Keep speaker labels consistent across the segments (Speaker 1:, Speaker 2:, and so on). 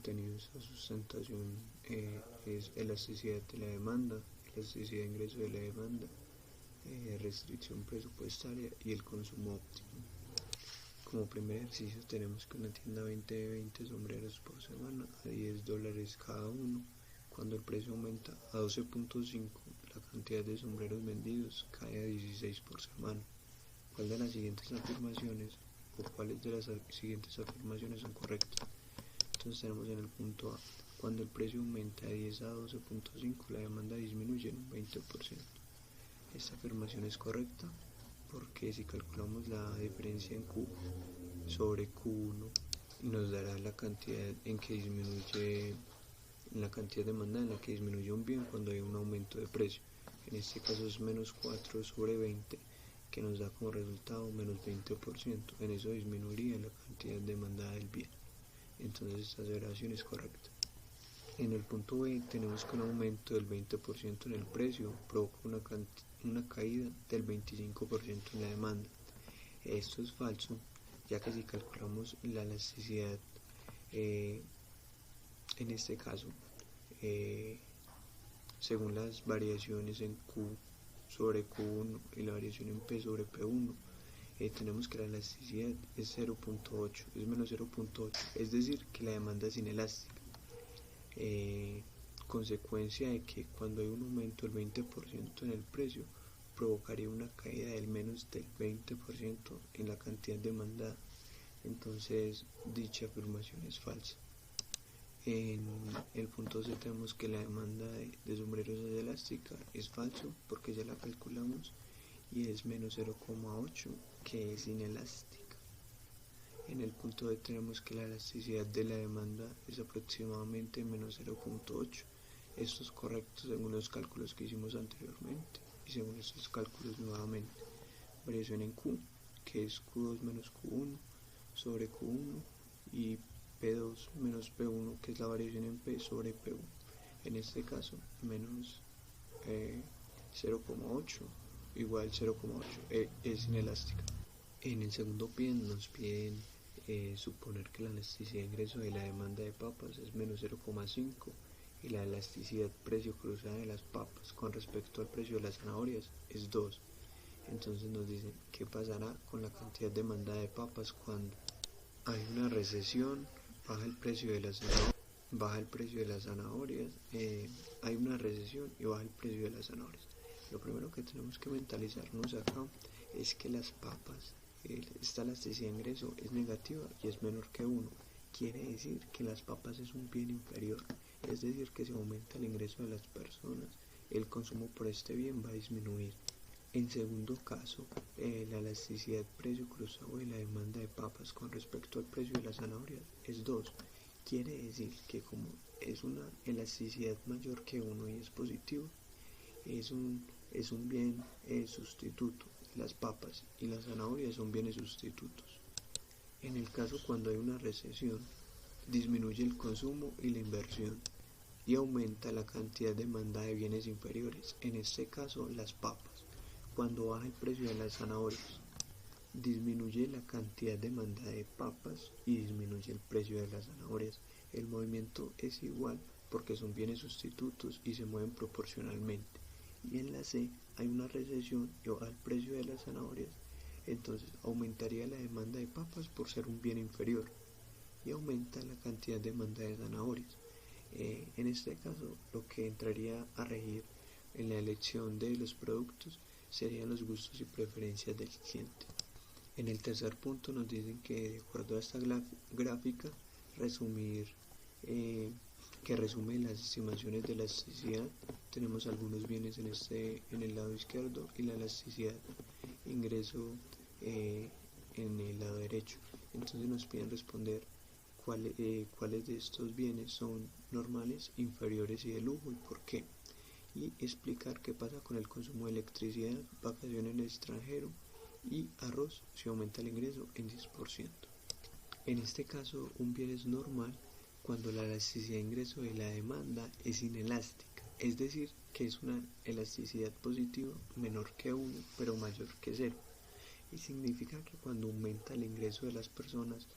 Speaker 1: mantenido esta sustentación es elasticidad de la demanda, elasticidad de ingreso de la demanda, restricción presupuestaria y el consumo óptimo. Como primer ejercicio tenemos que una tienda vende 20 sombreros por semana a $10 cada uno. Cuando el precio aumenta a 12.5, la cantidad de sombreros vendidos cae a 16 por semana. ¿Cuál de las siguientes afirmaciones o cuáles de las siguientes afirmaciones son correctas? Entonces tenemos en el punto A, cuando el precio aumenta de 10 a 12.5, la demanda disminuye en un 20%. Esta afirmación es correcta porque si calculamos la diferencia en Q sobre Q1 nos dará la cantidad en que disminuye, la cantidad demandada en la que disminuye un bien cuando hay un aumento de precio. En este caso es menos 4 sobre 20, que nos da como resultado menos 20%. En eso disminuiría la cantidad demandada del bien. Entonces esta aseveración es correcta. En el punto B tenemos que un aumento del 20% en el precio provoca una caída del 25% en la demanda. Esto es falso, ya que si calculamos la elasticidad, en este caso, según las variaciones en Q sobre Q1 y la variación en P sobre P1, tenemos que la elasticidad es 0.8, es menos 0.8, es decir, que la demanda es inelástica. Consecuencia de que cuando hay un aumento del 20% en el precio, provocaría una caída del menos del 20% en la cantidad demandada. Entonces dicha afirmación es falsa. En el punto C tenemos que la demanda de sombreros es elástica, es falso porque ya la calculamos y es menos 0.8, que es inelástica. En el punto D tenemos que la elasticidad de la demanda es aproximadamente menos 0.8. Esto es correcto según los cálculos que hicimos anteriormente y según estos cálculos nuevamente. Variación en Q, que es Q2 menos Q1 sobre Q1, y P2 menos P1, que es la variación en P sobre P1. En este caso, menos 0.8 igual 0.8, es inelástica. En el segundo pien nos piden suponer que la elasticidad de ingreso de la demanda de papas es menos 0.5 y la elasticidad precio cruzada de las papas con respecto al precio de las zanahorias es 2. Entonces nos dicen qué pasará con la cantidad demandada de papas cuando hay una recesión, baja el precio de las zanahorias, hay una recesión y baja el precio de las zanahorias. Lo primero que tenemos que mentalizarnos acá es que las papas, esta elasticidad de ingreso es negativa y es menor que 1. Quiere decir que las papas es un bien inferior, es decir que si aumenta el ingreso de las personas, el consumo por este bien va a disminuir. En segundo caso, la elasticidad precio cruzado de la demanda de papas con respecto al precio de las zanahorias es 2. Quiere decir que como es una elasticidad mayor que 1 y es positivo, es un bien sustituto. Las papas y las zanahorias son bienes sustitutos. En el caso cuando hay una recesión, disminuye el consumo y la inversión y aumenta la cantidad demandada de bienes inferiores, en este caso las papas. Cuando baja el precio de las zanahorias, disminuye la cantidad demandada de papas y disminuye el precio de las zanahorias. El movimiento es igual porque son bienes sustitutos y se mueven proporcionalmente. Y en la C hay una recesión y baja el precio de las zanahorias, entonces aumentaría la demanda de papas por ser un bien inferior y aumenta la cantidad de demanda de zanahorias. En este caso, lo que entraría a regir en la elección de los productos serían los gustos y preferencias del cliente. En el tercer punto nos dicen que de acuerdo a esta gráfica, que resume las estimaciones de elasticidad, tenemos algunos bienes en el lado izquierdo y la elasticidad ingreso en el lado derecho. Entonces nos piden responder cuáles de estos bienes son normales, inferiores y de lujo y por qué, y explicar qué pasa con el consumo de electricidad, vacaciones en el extranjero y arroz si aumenta el ingreso en 10%. En este caso, un bien es normal cuando la elasticidad de ingreso de la demanda es inelástica, es decir, que es una elasticidad positiva menor que 1 pero mayor que 0, y significa que cuando aumenta el ingreso de las personas,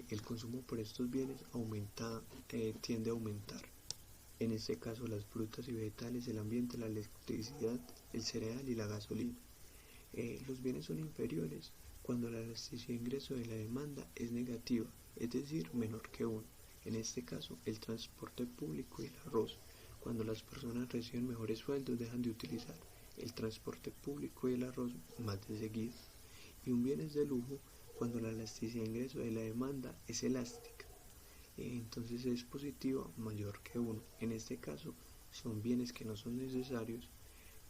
Speaker 1: el consumo por estos bienes tiende a aumentar. En este caso las frutas y vegetales, el ambiente, la electricidad, el cereal y la gasolina. Los bienes son inferiores cuando la elasticidad de ingreso de la demanda es negativa, es decir, menor que 1. En este caso, el transporte público y el arroz. Cuando las personas reciben mejores sueldos, dejan de utilizar el transporte público y el arroz más de seguido. Y un bien es de lujo cuando la elasticidad de ingreso de la demanda es elástica. Entonces es positiva mayor que 1. En este caso, son bienes que no son necesarios,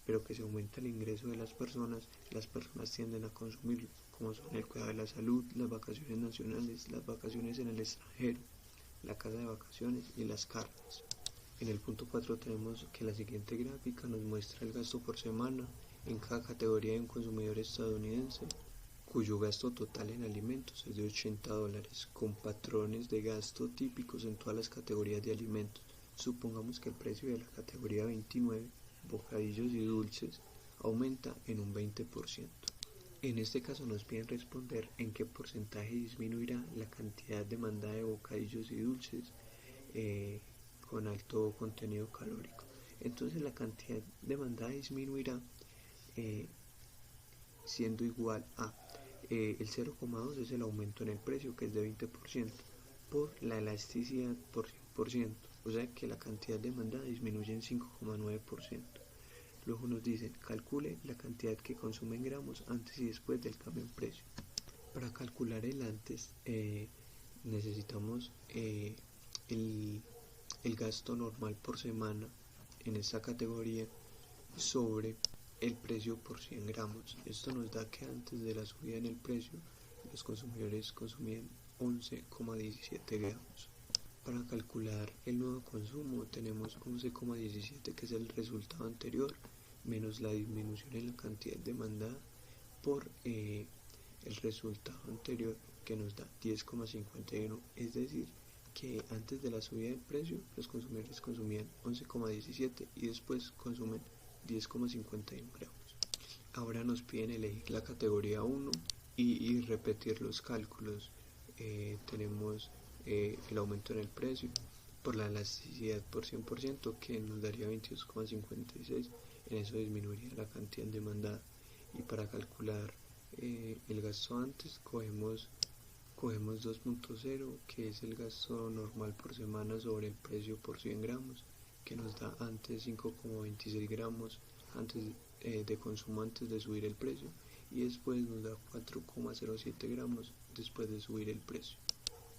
Speaker 1: pero que se aumenta el ingreso de las personas tienden a consumirlos, como son el cuidado de la salud, las vacaciones nacionales, las vacaciones en el extranjero, la casa de vacaciones y las carnes. En el punto 4 tenemos que la siguiente gráfica nos muestra el gasto por semana en cada categoría de un consumidor estadounidense, cuyo gasto total en alimentos es de $80, con patrones de gasto típicos en todas las categorías de alimentos. Supongamos que el precio de la categoría 29, bocadillos y dulces, aumenta en un 20%. En este caso nos piden responder en qué porcentaje disminuirá la cantidad demandada de bocadillos y dulces con alto contenido calórico. Entonces la cantidad demandada disminuirá siendo igual a el 0,2 es el aumento en el precio, que es de 20%, por la elasticidad por 100%, o sea que la cantidad demandada disminuye en 5,9%. Luego nos dicen, calcule la cantidad que consume en gramos antes y después del cambio en precio. Para calcular el antes necesitamos el gasto normal por semana en esta categoría sobre el precio por 100 gramos. Esto nos da que antes de la subida en el precio los consumidores consumían 11,17 gramos. Para calcular el nuevo consumo tenemos 11,17, que es el resultado anterior, menos la disminución en la cantidad demandada por el resultado anterior, que nos da 10,51. Es decir, que antes de la subida del precio los consumidores consumían 11,17 y después consumen 10,51 gramos. Ahora nos piden elegir la categoría 1 y repetir los cálculos. Tenemos el aumento en el precio por la elasticidad por 100%, que nos daría 22,56. En eso disminuiría la cantidad demandada. Y para calcular el gasto antes cogemos 2.0, que es el gasto normal por semana sobre el precio por 100 gramos, que nos da antes 5,26 gramos antes de consumo antes de subir el precio, y después nos da 4,07 gramos después de subir el precio.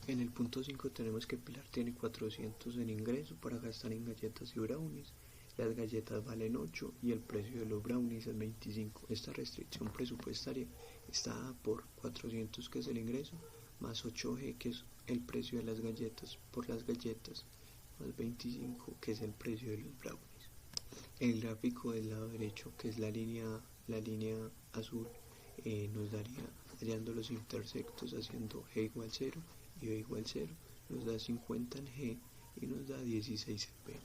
Speaker 1: En el punto 5 tenemos que Pilar tiene 400 en ingreso para gastar en galletas y brownies. Las galletas valen 8 y el precio de los brownies es 25. Esta restricción presupuestaria está dada por 400, que es el ingreso, más 8G, que es el precio de las galletas, por las galletas, más 25, que es el precio de los brownies. El gráfico del lado derecho, que es la línea azul, nos daría, hallando los intersectos, haciendo G igual 0 y B igual 0, nos da 50 en G y nos da 16 en B.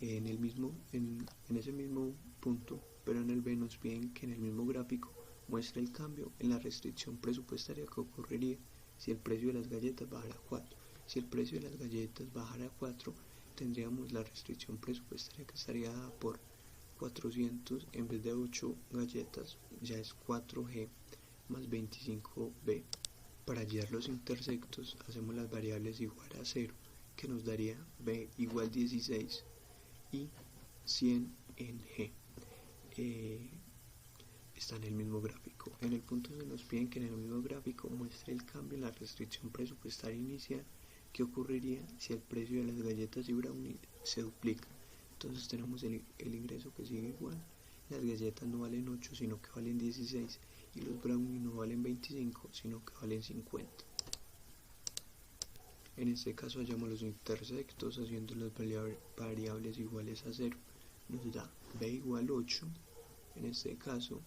Speaker 1: En ese mismo punto, pero en el B nos piden que en el mismo gráfico muestre el cambio en la restricción presupuestaria que ocurriría si el precio de las galletas bajara a 4. Si el precio de las galletas bajara a 4, tendríamos la restricción presupuestaria que estaría dada por 400 en vez de 8 galletas, ya es 4G más 25B. Para hallar los intersectos hacemos las variables igual a 0, que nos daría B igual 16 y 100 en G. Está en el mismo gráfico. En el punto se nos piden que en el mismo gráfico muestre el cambio en la restricción presupuestaria inicial que ocurriría si el precio de las galletas y brownies se duplica. Entonces tenemos el ingreso que sigue igual. Las galletas no valen 8 sino que valen 16 y los brownies no valen 25 sino que valen 50. En este caso hallamos los intersectos haciendo las variables iguales a 0. Nos da B igual 8 en este caso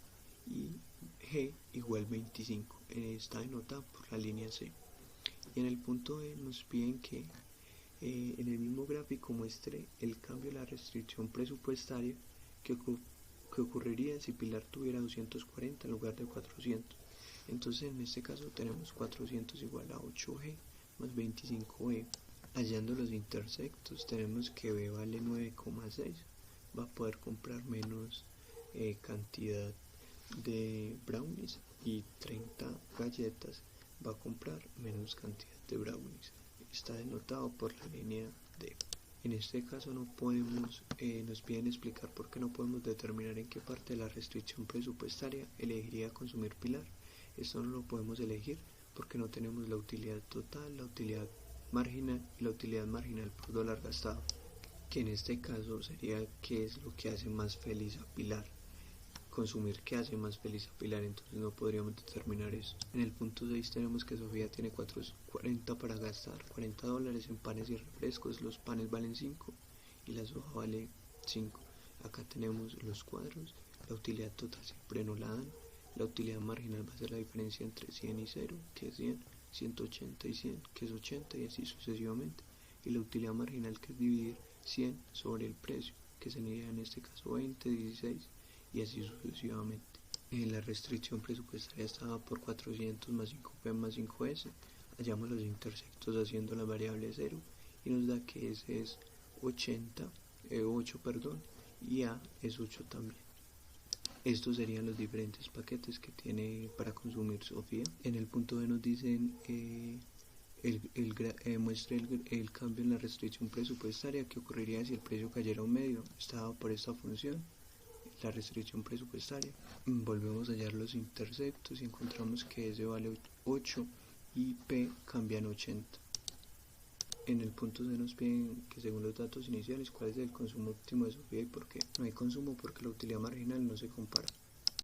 Speaker 1: y G igual 25. Está denotada por la línea C. Y en el punto E nos piden que en el mismo gráfico muestre el cambio de la restricción presupuestaria que ocurriría si Pilar tuviera 240 en lugar de 400. Entonces en este caso tenemos 400 igual a 8g más 25b. Hallando los intersectos tenemos que b vale 9,6, va a poder comprar menos cantidad de brownies, y 30 galletas va a comprar menos cantidad de brownies. Está denotado por la línea D. En este caso no podemos, nos piden explicar por qué no podemos determinar en qué parte de la restricción presupuestaria elegiría consumir Pilar. Esto no lo podemos elegir porque no tenemos la utilidad total, la utilidad marginal y la utilidad marginal por dólar gastado, que en este caso sería qué es lo que hace más feliz a Pilar. Consumir qué hace más feliz a Pilar, entonces no podríamos determinar eso. En el punto 6 tenemos que Sofía tiene 40 para gastar, $40 en panes y refrescos. Los panes valen 5 y la soja vale 5. Acá tenemos los cuadros, la utilidad total siempre no la dan, la utilidad marginal va a ser la diferencia entre 100 y 0, que es 100, 180 y 100, que es 80, y así sucesivamente, y la utilidad marginal, que es dividir 100 sobre el precio, que sería en este caso 20, 16, y así sucesivamente. La restricción presupuestaria estaba por 400 más 5p más 5s. Hallamos los intersectos haciendo la variable 0 y nos da que S es 8, y A es 8 también. Estos serían los diferentes paquetes que tiene para consumir Sofía. En el punto B nos dicen muestre el cambio en la restricción presupuestaria que ocurriría si el precio cayera a un medio. Está dado por esta función, la restricción presupuestaria. Volvemos a hallar los intersectos y encontramos que S vale 8 y P cambian 80. En el punto C nos piden que según los datos iniciales cuál es el consumo óptimo de Sofía y por qué. No hay consumo porque la utilidad marginal no se compara.